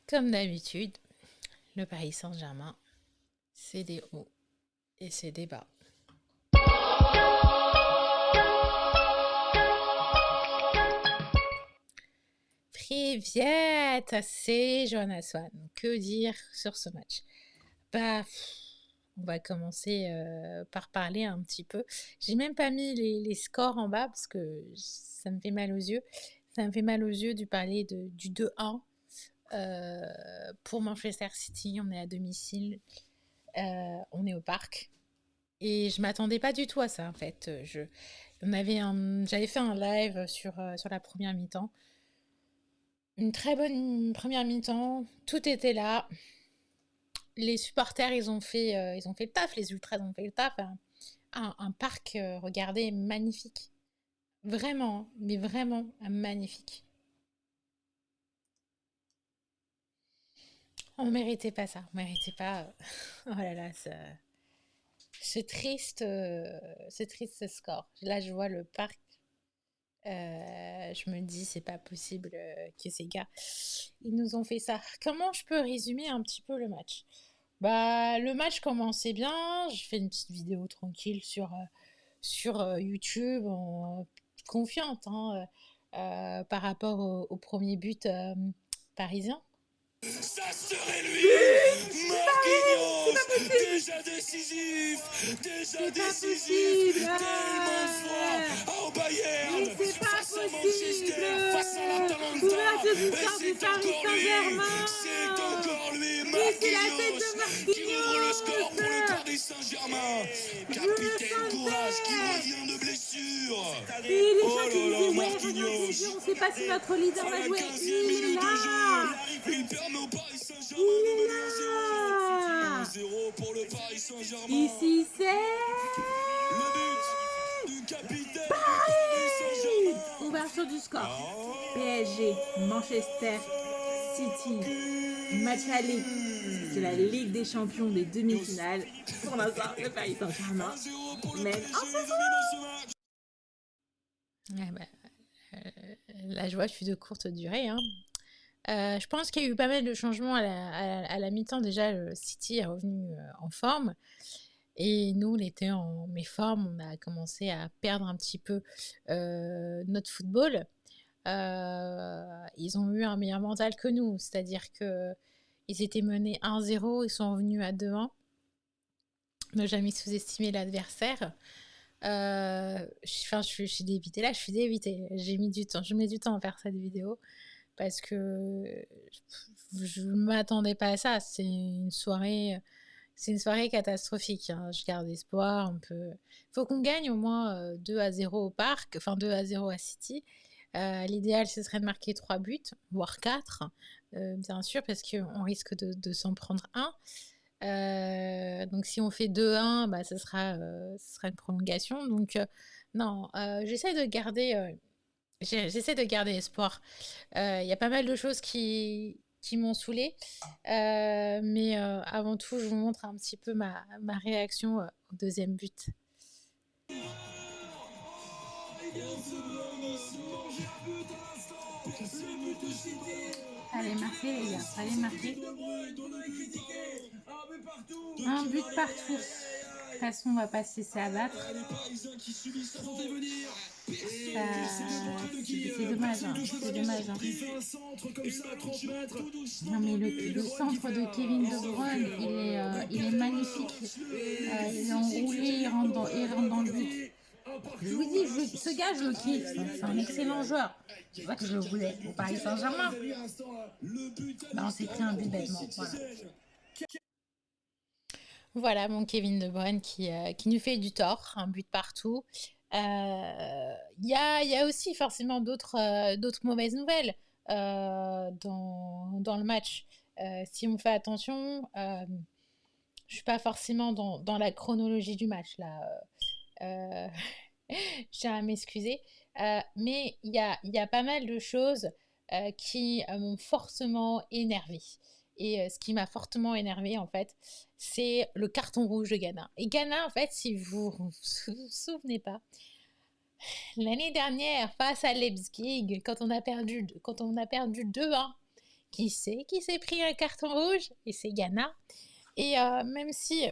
Comme d'habitude, le Paris Saint-Germain, c'est des hauts et c'est des bas. Привет, c'est Johanna Swan. Que dire sur ce match? On va commencer par parler un petit peu. J'ai même pas mis les scores en bas parce que ça me fait mal aux yeux. Ça me fait mal aux yeux de parler du 2-1 pour Manchester City. On est à domicile, on est au parc. Et je m'attendais pas du tout à ça en fait. J'avais fait un live sur la première mi-temps. Une très bonne première mi-temps, tout était là. Les supporters, ils ont fait le taf, les ultras ont fait le taf. Un parc, regardez, magnifique. Vraiment, mais vraiment magnifique. On méritait pas ça, on méritait pas. Oh là là, c'est triste ce score. Là, je vois le parc. Je me dis, c'est pas possible que ces gars, ils nous ont fait ça. Comment je peux résumer un petit peu le match? Le match commençait bien. J'ai fait une petite vidéo tranquille sur YouTube, confiante par rapport au premier but parisien. Ça serait lui, Marquinhos, déjà décisif, tellement de fois au Bayern, face à Manchester, face à l'Atalanta, et c'est encore lui, Marquinhos, qui ouvre le score pour le Paris Saint-Germain. Capitaine Courage qui revient de blessure. Oh là là, Marquinhos, on sait pas si notre leader va jouer. Il permet au Paris Saint-Germain de mener 1-0 pour le Paris Saint-Germain. Ici c'est le but du capitaine Paris Saint-Germain. Ouverture du score. PSG, Manchester City. Match aller. C'est la Ligue des Champions des demi-finales. Pour l'instant, le Paris Saint-Germain mène en saison. La joie fut de courte durée. Je pense qu'il y a eu pas mal de changements à la mi-temps. Déjà, le City est revenu en forme. Et nous, on était en méforme. On a commencé à perdre un petit peu notre football. Ils ont eu un meilleur mental que nous. C'est-à-dire qu'ils étaient menés 1-0. Ils sont revenus à 2-1. Ne jamais sous-estimer l'adversaire. Je suis débitée. Là, je suis débitée. Je mets du temps à faire cette vidéo parce que je ne m'attendais pas à ça. C'est une soirée catastrophique. Je garde espoir. Faut qu'on gagne au moins 2-0 au parc, enfin 2-0 à City. L'idéal, ce serait de marquer 3 buts, voire 4, bien sûr, parce qu'on risque de s'en prendre un. Donc si on fait 2-1, ce sera une prolongation. Donc non, j'essaie de garder espoir. Il y a pas mal de choses qui m'ont saoulée. Mais avant tout, je vous montre un petit peu ma réaction au deuxième but. Allez, marquez les gars, allez marquer. Un but partout. De toute façon, on va pas se laisser abattre. C'est dommage. C'est dommage. Non, mais le centre de Kevin De Bruyne, il est magnifique. Il est enroulé, il rentre dans le but. Je vous dis, ce gars, je le kiffe. C'est un excellent joueur. C'est vrai que je le voulais au Paris Saint-Germain. On s'est pris un but bêtement. Voilà mon Kevin De Bruyne qui nous fait du tort, un but partout. Il y a aussi forcément d'autres mauvaises nouvelles dans le match. Si on fait attention, je suis pas forcément dans la chronologie du match là. Je tiens à m'excuser. Mais il y a pas mal de choses qui m'ont fortement énervée. Et ce qui m'a fortement énervée, en fait, c'est le carton rouge de Ghana. Et Ghana, en fait, si vous vous souvenez pas, l'année dernière, face à Leipzig, quand on a perdu 2-1, qui s'est pris un carton rouge, et c'est Ghana. Et même si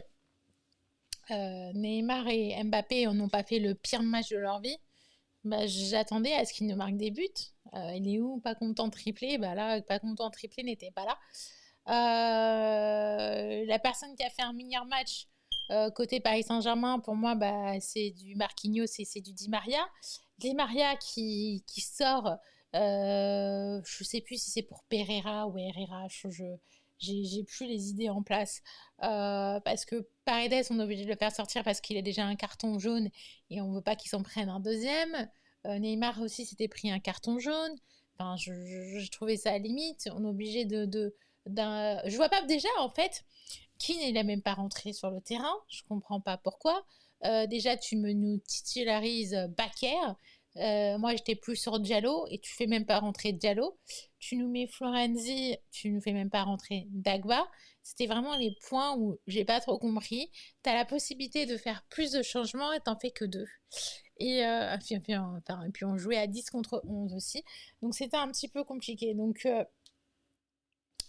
Neymar et Mbappé n'ont pas fait le pire match de leur vie, bah, j'attendais à ce qu'ils nous marquent des buts. Il est où? Pas content de tripler. Bah là, pas content de tripler n'était pas là. La personne qui a fait un meilleur match côté Paris Saint-Germain, pour moi, bah, c'est du Marquinhos et c'est du Di Maria. Di Maria qui sort, je sais plus si c'est pour Pereira ou Herrera, j'ai plus les idées en place. Parce que Paredes, on est obligé de le faire sortir parce qu'il a déjà un carton jaune et on veut pas qu'il s'en prenne un deuxième. Neymar aussi s'était pris un carton jaune. Enfin, je trouvais ça à limite. On est obligé je vois pas déjà en fait. Keane, il a même pas rentré sur le terrain. Je comprends pas pourquoi. Déjà, tu nous titularises Bakker. Moi, j'étais plus sur Diallo et tu fais même pas rentrer Diallo. Tu nous mets Florenzi, tu nous fais même pas rentrer Dagba. C'était vraiment les points où j'ai pas trop compris. Tu as la possibilité de faire plus de changements et t'en fais que 2. Et puis on jouait à 10 contre 11 aussi. Donc c'était un petit peu compliqué. Donc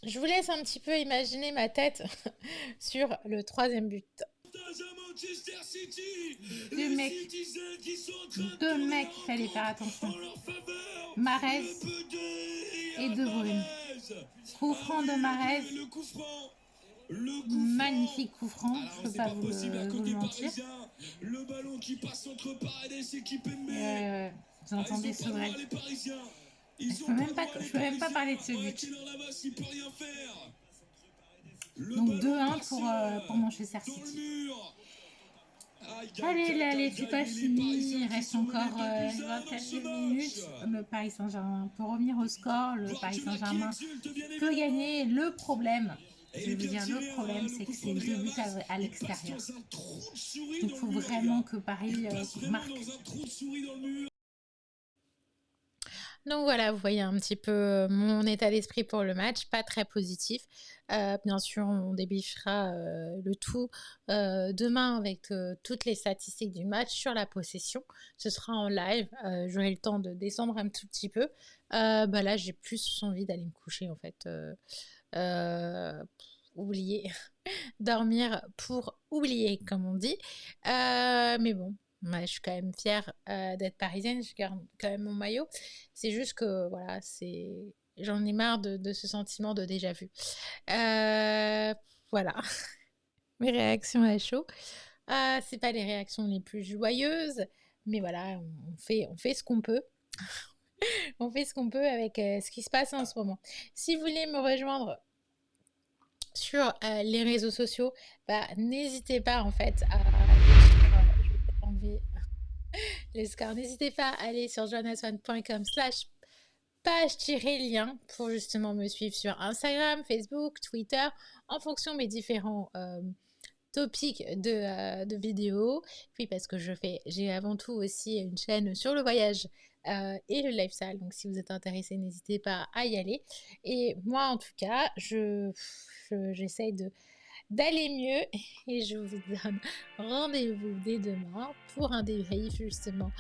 je vous laisse un petit peu imaginer ma tête sur le 3e but. Deux mecs, il fallait faire attention. Mahrez et De Bruyne. Coup franc de Mahrez. Magnifique coup franc, je peux pas vous le mentir. Le ballon qui passe entre Paredes et Kimpembe. Vous entendez ce vrai. Je peux même pas parler de ce but. Donc 2-1 pour Manchester City. Allez, c'est pas fini. Il reste encore 24 minutes. Le Paris Saint-Germain peut revenir au score. Le Paris Saint-Germain peut gagner. Le problème, c'est que c'est 2 buts à l'extérieur. Donc il faut vraiment que Paris marque. Donc voilà, vous voyez un petit peu mon état d'esprit pour le match, pas très positif. Bien sûr, on débriefera le tout demain avec toutes les statistiques du match sur la possession. Ce sera en live, j'aurai le temps de descendre un tout petit peu. Là, j'ai plus envie d'aller me coucher en fait. Oublier, dormir pour oublier, comme on dit. Mais bon. Ouais, je suis quand même fière d'être parisienne, je garde quand même mon maillot. C'est juste que voilà, j'en ai marre de ce sentiment de déjà vu. Voilà, mes réactions à chaud. C'est pas les réactions les plus joyeuses, mais voilà, on fait ce qu'on peut. On fait ce qu'on peut avec ce qui se passe en ce moment. Si vous voulez me rejoindre sur les réseaux sociaux, n'hésitez pas en fait à enlever les scores. N'hésitez pas à aller sur joannaswan.com/page-lien pour justement me suivre sur Instagram, Facebook, Twitter, en fonction de mes différents topics de vidéos. Puis parce que j'ai avant tout aussi une chaîne sur le voyage et le lifestyle. Donc si vous êtes intéressé, n'hésitez pas à y aller. Et moi en tout cas, j'essaye d'aller mieux et je vous donne rendez-vous dès demain pour un débrief justement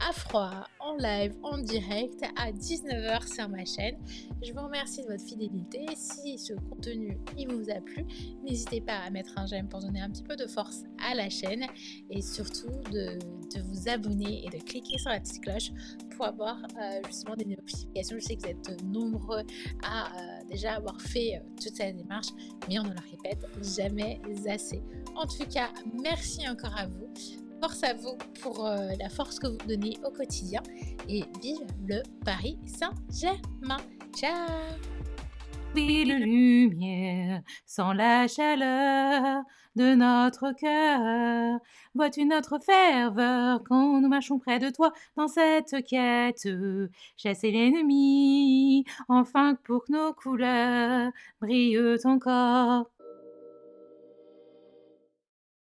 à froid, en live, en direct à 19h sur ma chaîne. Je vous remercie de votre fidélité. Si ce contenu il vous a plu, n'hésitez pas à mettre un j'aime pour donner un petit peu de force à la chaîne et surtout de vous abonner et de cliquer sur la petite cloche pour avoir justement des notifications. Je sais que vous êtes nombreux à déjà avoir fait toute cette démarche, mais on ne le répète jamais assez. En tout cas, merci encore à vous. Force à vous pour la force que vous donnez au quotidien et vive le Paris Saint-Germain. Ciao! Oui, la lumière, sans la chaleur de notre cœur. Vois-tu notre ferveur quand nous marchons près de toi dans cette quête? Chasser l'ennemi, enfin pour que nos couleurs brillent encore.